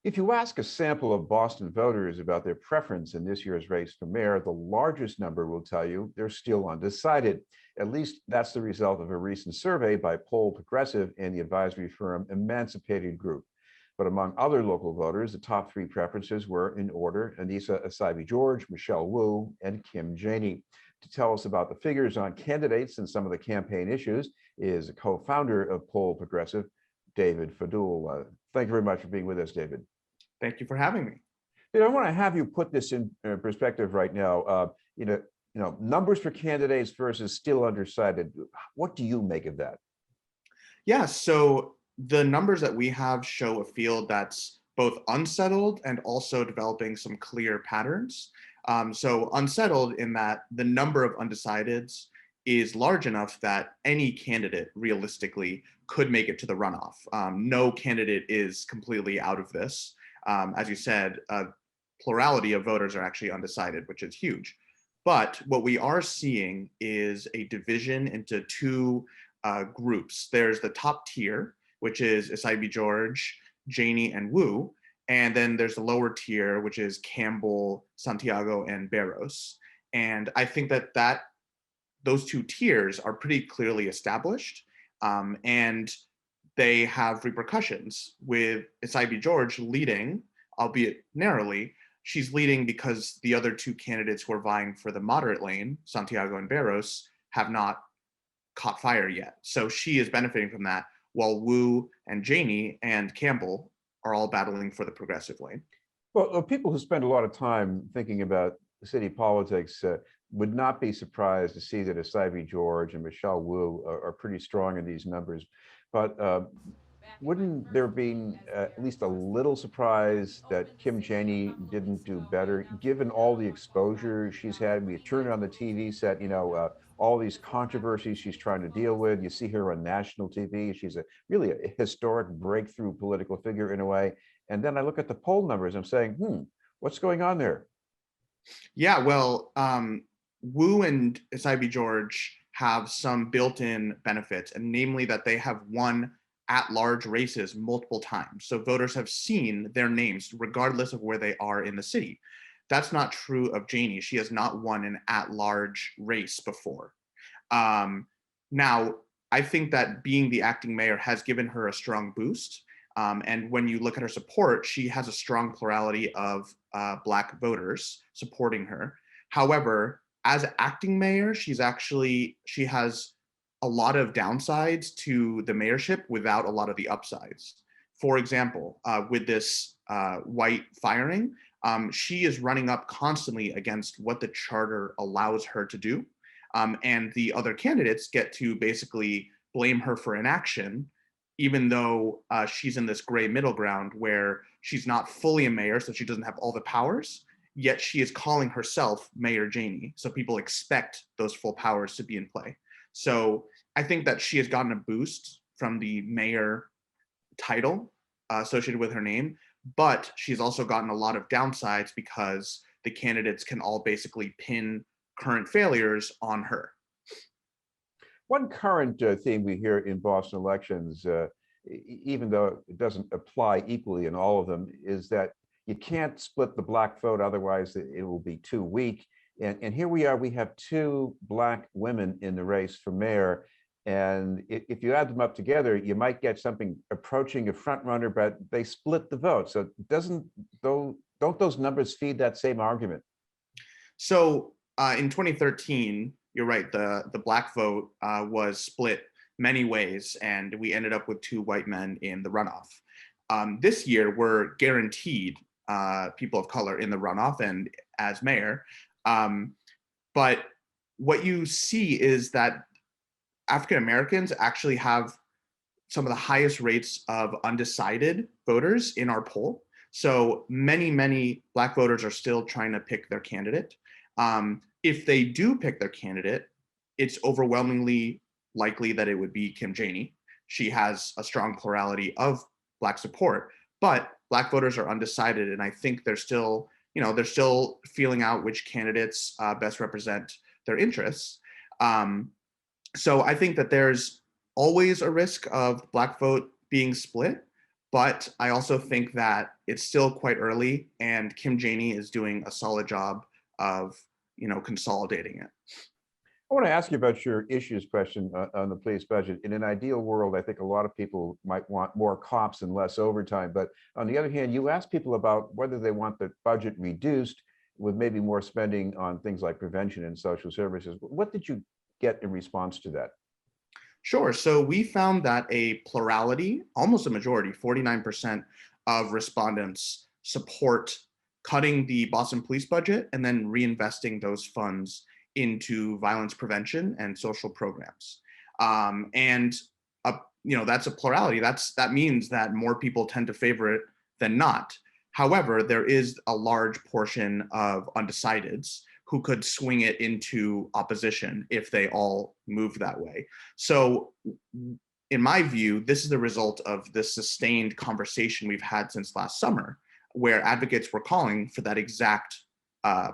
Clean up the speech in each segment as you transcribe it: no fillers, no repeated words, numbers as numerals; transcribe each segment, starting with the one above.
If you ask a sample of Boston voters about their preference in this year's race for mayor, the largest number will tell you they're still undecided. At least that's the result of a recent survey by Poll Progressive and the advisory firm Emancipated Group. But among other local voters, the top three preferences were in order: Anissa Essaibi-George, Michelle Wu, and Kim Janey. To tell us about the figures on candidates and some of the campaign issues is a co-founder of Poll Progressive, David Fadul. Thank you very much for being with us, David. Thank you for having me. I want to have you put this in perspective right now. Numbers for candidates versus still undecided. What do you make of that? Yeah, so the numbers that we have show a field that's both unsettled and also developing some clear patterns. So unsettled in that the number of undecideds is large enough that any candidate realistically could make it to the runoff. No candidate is completely out of this. As you said, a plurality of voters are actually undecided, which is huge. But what we are seeing is a division into two groups. There's the top tier, which is Essaibi-George, Janey, and Wu. And then there's the lower tier, which is Campbell, Santiago, and Barros. And I think that those two tiers are pretty clearly established, and they have repercussions, with Essaibi-George leading, albeit narrowly. She's leading because the other two candidates who are vying for the moderate lane, Santiago and Barros, have not caught fire yet. So she is benefiting from that, while Wu and Janey and Campbell are all battling for the progressive lane. Well, people who spend a lot of time thinking about city politics would not be surprised to see that Essaibi-George and Michelle Wu are pretty strong in these numbers. But wouldn't there be at least a little surprise that Kim Janey didn't do better, given all the exposure she's had? We turn on the TV set, all these controversies she's trying to deal with. You see her on national TV. She's really a historic breakthrough political figure in a way. And then I look at the poll numbers, I'm saying, what's going on there? Yeah, well, Wu and Essaibi-George have some built-in benefits, and namely that they have won at-large races multiple times. So voters have seen their names regardless of where they are in the city. That's not true of Janey. She has not won an at-large race before. Now, I think that being the acting mayor has given her a strong boost. And when you look at her support, she has a strong plurality of Black voters supporting her. However, as acting mayor, she has a lot of downsides to the mayorship without a lot of the upsides. For example, with this white firing, she is running up constantly against what the charter allows her to do. And the other candidates get to basically blame her for inaction, even though she's in this gray middle ground where she's not fully a mayor, so she doesn't have all the powers, yet she is calling herself Mayor Janey. So people expect those full powers to be in play. So I think that she has gotten a boost from the mayor title associated with her name, but she's also gotten a lot of downsides because the candidates can all basically pin current failures on her. One current theme we hear in Boston elections, even though it doesn't apply equally in all of them, is that you can't split the Black vote, otherwise it will be too weak. And here we are, we have two Black women in the race for mayor. And if you add them up together, you might get something approaching a front runner, but they split the vote. So don't those numbers feed that same argument? So in 2013, you're right, the Black vote was split many ways, and we ended up with two white men in the runoff. This year, we're guaranteed people of color in the runoff and as mayor. But what you see is that African Americans actually have some of the highest rates of undecided voters in our poll. So many Black voters are still trying to pick their candidate. If they do pick their candidate, it's overwhelmingly likely that it would be Kim Janey. She has a strong plurality of Black support, but Black voters are undecided, and I think they're still feeling out which candidates best represent their interests. So I think that there's always a risk of Black vote being split, But I also think that it's still quite early, and Kim Janey is doing a solid job of, consolidating it. I want to ask you about your issues question on the police budget. In an ideal world, I think a lot of people might want more cops and less overtime. But on the other hand, you ask people about whether they want the budget reduced with maybe more spending on things like prevention and social services. What did you get in response to that? Sure. So we found that a plurality, almost a majority, 49% of respondents support cutting the Boston police budget and then reinvesting those funds into violence prevention and social programs. And that's a plurality. That means that more people tend to favor it than not. However, there is a large portion of undecideds who could swing it into opposition if they all move that way. So in my view, this is the result of this sustained conversation we've had since last summer, where advocates were calling for that exact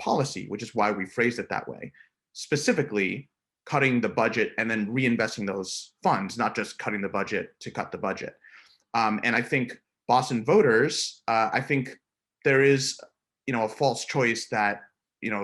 policy, which is why we phrased it that way. Specifically, cutting the budget and then reinvesting those funds, not just cutting the budget to cut the budget. And I think Boston voters, I think there is, a false choice that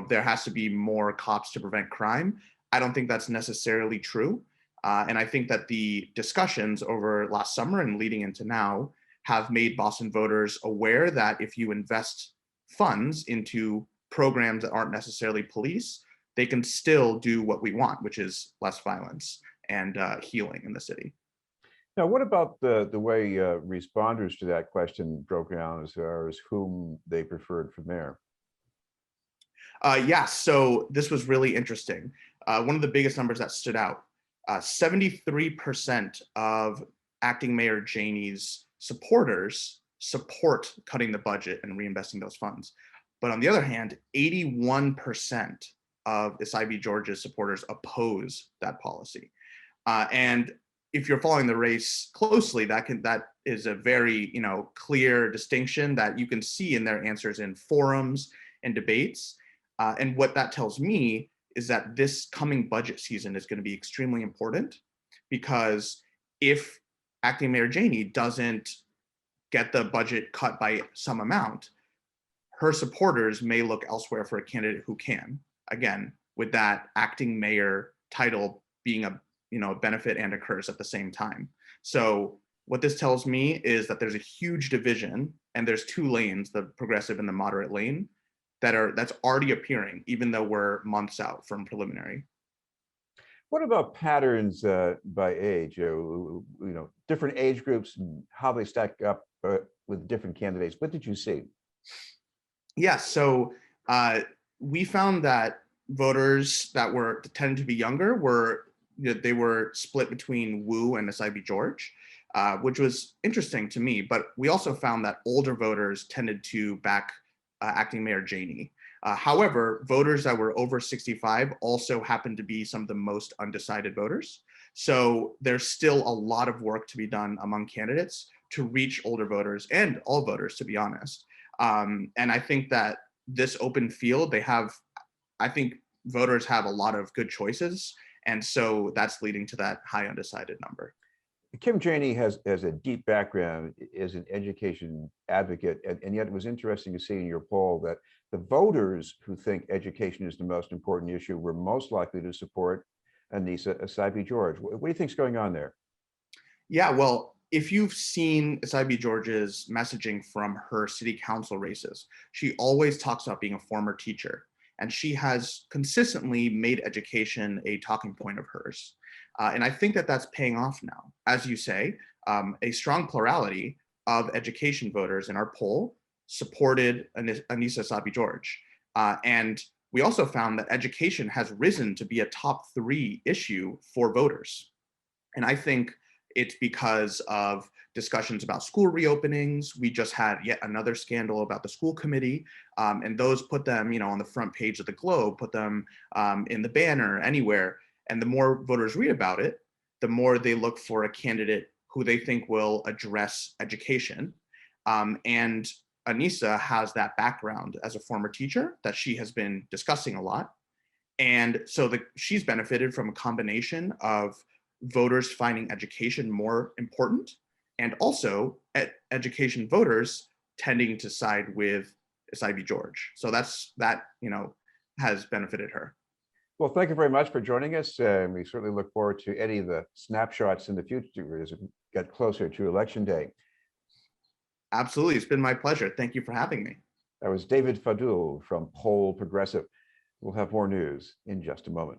there has to be more cops to prevent crime. I don't think that's necessarily true. And I think that the discussions over last summer and leading into now have made Boston voters aware that if you invest funds into programs that aren't necessarily police, they can still do what we want, which is less violence and healing in the city. Now, what about the way responders to that question broke down as far as whom they preferred from there? Yeah, so this was really interesting. One of the biggest numbers that stood out, 73% of acting Mayor Janey's supporters support cutting the budget and reinvesting those funds. But on the other hand, 81% of Ivy George's supporters oppose that policy. And if you're following the race closely, that is a very clear distinction that you can see in their answers in forums and debates. And what that tells me is that this coming budget season is going to be extremely important, because if acting Mayor Janey doesn't get the budget cut by some amount, her supporters may look elsewhere for a candidate who can. Again, with that acting mayor title being a benefit and a curse at the same time. So what this tells me is that there's a huge division, and there's two lanes, the progressive and the moderate lane, that's already appearing, even though we're months out from preliminary. What about patterns by age? Different age groups and how they stack up with different candidates. What did you see? Yeah, so we found that voters that tended to be younger they were split between Wu and Ivy George, which was interesting to me. But we also found that older voters tended to back acting Mayor Janey. However, voters that were over 65 also happened to be some of the most undecided voters. So there's still a lot of work to be done among candidates to reach older voters and all voters, to be honest. And I think that this open field, I think voters have a lot of good choices. And so that's leading to that high undecided number. Kim Janey has a deep background as an education advocate, and yet it was interesting to see in your poll that the voters who think education is the most important issue were most likely to support Anissa Ivy George. What do you think is going on there? Yeah, well, if you've seen Ivy George's messaging from her city council races, she always talks about being a former teacher, and she has consistently made education a talking point of hers. And I think that that's paying off now. As you say, a strong plurality of education voters in our poll supported Anissa Ivy George. And we also found that education has risen to be a top 3 issue for voters. And I think it's because of discussions about school reopenings. We just had yet another scandal about the school committee, and those put them, on the front page of the Globe, put them in the banner, anywhere. And the more voters read about it, the more they look for a candidate who they think will address education. And Anissa has that background as a former teacher that she has been discussing a lot. And so she's benefited from a combination of voters finding education more important and also education voters tending to side with Ivy George. So that has benefited her. Well, thank you very much for joining us. We certainly look forward to any of the snapshots in the future as we get closer to Election Day. Absolutely. It's been my pleasure. Thank you for having me. That was David Fadul from Poll Progressive. We'll have more news in just a moment.